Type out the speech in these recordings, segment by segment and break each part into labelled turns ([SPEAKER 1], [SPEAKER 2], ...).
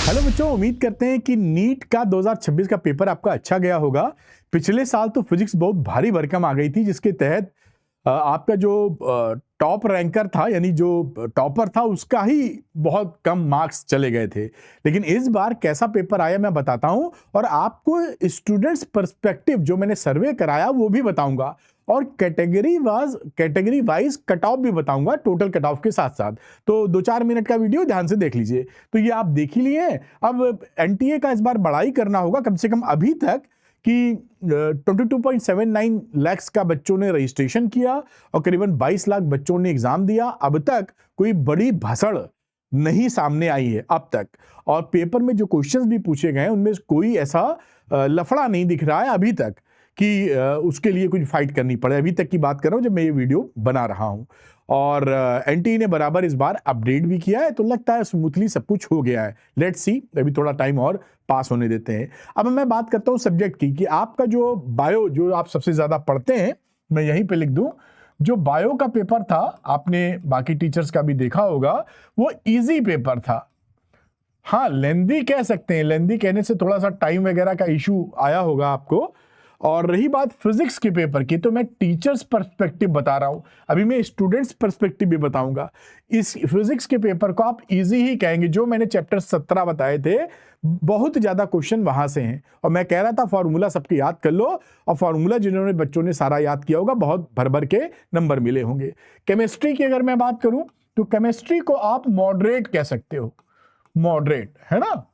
[SPEAKER 1] Hello बच्चों, उम्मीद करते हैं कि नीट का 2026 का पेपर आपका अच्छा गया होगा। पिछले साल तो फिजिक्स बहुत भारी भरकम आ गई थी, जिसके तहत आपका जो टॉप रैंकर था, यानी जो टॉपर था, उसका ही बहुत कम मार्क्स चले गए थे। लेकिन इस बार कैसा पेपर आया मैं बताता हूं, और आपको स्टूडेंट्स पर्सपेक्टिव जो मैंने सर्वे कराया वो भी बताऊंगा, और कैटेगरी वाइज कट ऑफ भी बताऊंगा, टोटल कट ऑफ के साथ साथ। तो 2-4 मिनट का वीडियो ध्यान से देख लीजिए। तो ये आप देख ही लिए हैं। अब एनटीए का इस बार बड़ाई करना होगा। कम से कम अभी तक कि 22.79 लाख का बच्चों ने रजिस्ट्रेशन किया और करीबन 22 लाख बच्चों ने एग्जाम दिया। अब तक कोई बड़ी भसड़ नहीं सामने आई है अब तक, और पेपर में जो क्वेश्चंस भी पूछे गए हैं उनमें कोई ऐसा लफड़ा नहीं दिख रहा है अभी तक कि उसके लिए कुछ फाइट करनी पड़े। अभी तक की बात कर रहा हूं जब मैं ये वीडियो बना रहा हूं। और एनटीए ने बराबर इस बार अपडेट भी किया है, तो लगता है स्मूथली सब कुछ हो गया है। लेट्स सी, अभी थोड़ा टाइम और पास होने देते हैं। अब मैं बात करता हूं सब्जेक्ट की, कि आपका जो बायो, जो आप सबसे ज्यादा पढ़ते हैं, मैं यहीं पे लिख दूं, जो बायो का पेपर था, आपने बाकी टीचर्स का भी देखा होगा, वो इजी पेपर था। हाँ, लेंदी कह सकते हैं, लेंदी कहने से थोड़ा सा टाइम वगैरह का इशू आया होगा आपको। और रही बात फिजिक्स के पेपर की, तो मैं टीचर्स पर्सपेक्टिव बता रहा हूं, अभी मैं स्टूडेंट्स पर्सपेक्टिव भी बताऊंगा। इस फिजिक्स के पेपर को आप इजी ही कहेंगे। जो मैंने चैप्टर 17 बताए थे, बहुत ज्यादा क्वेश्चन वहां से हैं, और मैं कह रहा था फॉर्मूला सबके याद कर लो, और फॉर्मूला जिन्होंने बच्चों ने सारा याद किया होगा, बहुत भर भर के नंबर मिले होंगे। केमिस्ट्री की अगर मैं बात करूं, तो केमिस्ट्री को आप मॉडरेट कह सकते हो, मॉडरेट, है ना।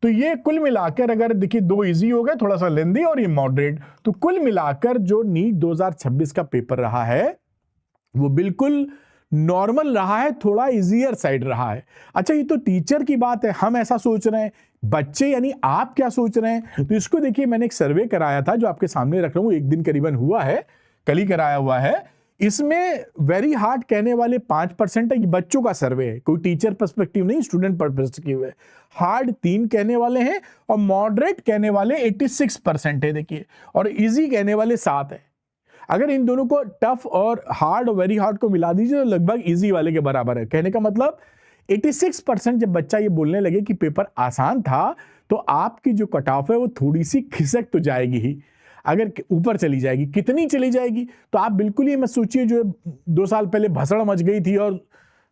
[SPEAKER 1] तो ये कुल मिलाकर, अगर देखिए, दो इजी हो गए, थोड़ा सा लेंदी और ये मॉडरेट, तो कुल मिलाकर जो नीट 2026 का पेपर रहा है वो बिल्कुल नॉर्मल रहा है, थोड़ा इजियर साइड रहा है। अच्छा, ये तो टीचर की बात है, हम ऐसा सोच रहे हैं। बच्चे यानी आप क्या सोच रहे हैं? तो इसको देखिए, मैंने एक सर्वे कराया था जो आपके सामने रख रहा हूं, एक दिन करीबन हुआ है, कल ही कराया हुआ है। इसमें वेरी हार्ड कहने वाले 5% है। बच्चों का सर्वे है, कोई टीचर पर्सपेक्टिव नहीं, स्टूडेंट पर्सपेक्टिव है। हार्ड 3 कहने वाले हैं, और मॉडरेट कहने वाले 86% है, देखिए, और इजी कहने वाले 7 है। अगर इन दोनों को, टफ और हार्ड और वेरी हार्ड को मिला दीजिए, तो लगभग इजी वाले के बराबर है। कहने का मतलब 86% जब बच्चा ये बोलने लगे कि पेपर आसान था, तो आपकी जो कट ऑफ है वो थोड़ी सी खिसक तो जाएगी ही। अगर ऊपर चली जाएगी, कितनी चली जाएगी, तो आप बिल्कुल ये मत सोचिए जो 2 साल पहले भसड़ मच गई थी और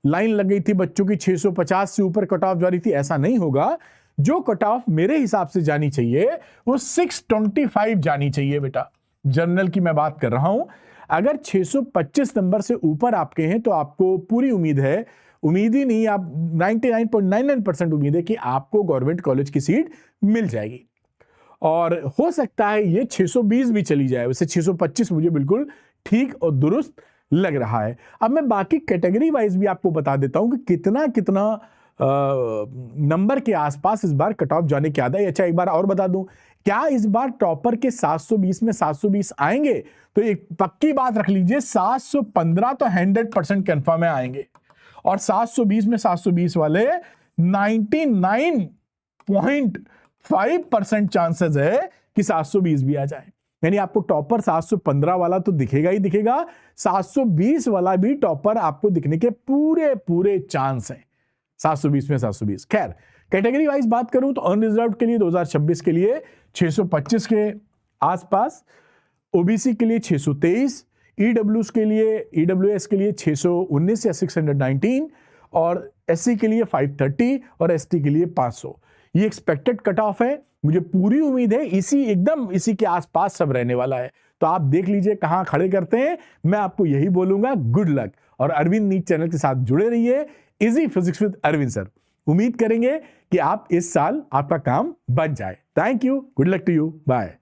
[SPEAKER 1] लाइन लग गई थी बच्चों की 650 से ऊपर कट ऑफ जा रही थी, ऐसा नहीं होगा। जो कट ऑफ मेरे हिसाब से जानी चाहिए वो 625 जानी चाहिए बेटा। जनरल की मैं बात कर रहा हूं। अगर 625 नंबर से ऊपर आपके हैं, तो आपको पूरी उम्मीद है, उम्मीद ही नहीं, आप 99.99% उम्मीद है कि आपको गवर्नमेंट कॉलेज की सीट मिल जाएगी। और हो सकता है ये 620 भी चली जाए, वैसे 625 मुझे बिल्कुल ठीक और दुरुस्त लग रहा है। अब मैं बाकी कैटेगरी वाइज भी आपको बता देता हूं कि कितना कितना नंबर के आसपास इस बार कट ऑफ जाने की आदत है। अच्छा, एक बार और बता दूं, क्या इस बार टॉपर के 720 में 720 आएंगे? तो एक पक्की बात रख लीजिए, 715 तो 100% कंफर्म है आएंगे, और 720 में 720 वाले 99.5% चांसेस है कि 720 भी आ जाए। यानी आपको टॉपर 715 वाला तो दिखेगा ही दिखेगा, 720 वाला भी टॉपर आपको दिखने के पूरे पूरे चांस हैं। 720 में 720। खैर, कैटेगरी वाइज बात करूं तो अनरिजर्व्ड के लिए 2026 के लिए 625 के आसपास, ओबीसी के लिए 623, ईडब्ल्यूएस के लिए 619 या 619, और एससी के लिए 530 और एसटी के लिए 500। ये एक्सपेक्टेड कट ऑफ है। मुझे पूरी उम्मीद है इसी के आसपास सब रहने वाला है। तो आप देख लीजिए कहां खड़े करते हैं। मैं आपको यही बोलूंगा, गुड लक, और अरविंद नीट चैनल के साथ जुड़े रहिए। Easy physics with Arvind sir. उम्मीद करेंगे कि आप इस साल आपका काम बन जाए। Thank you, good luck to you, bye.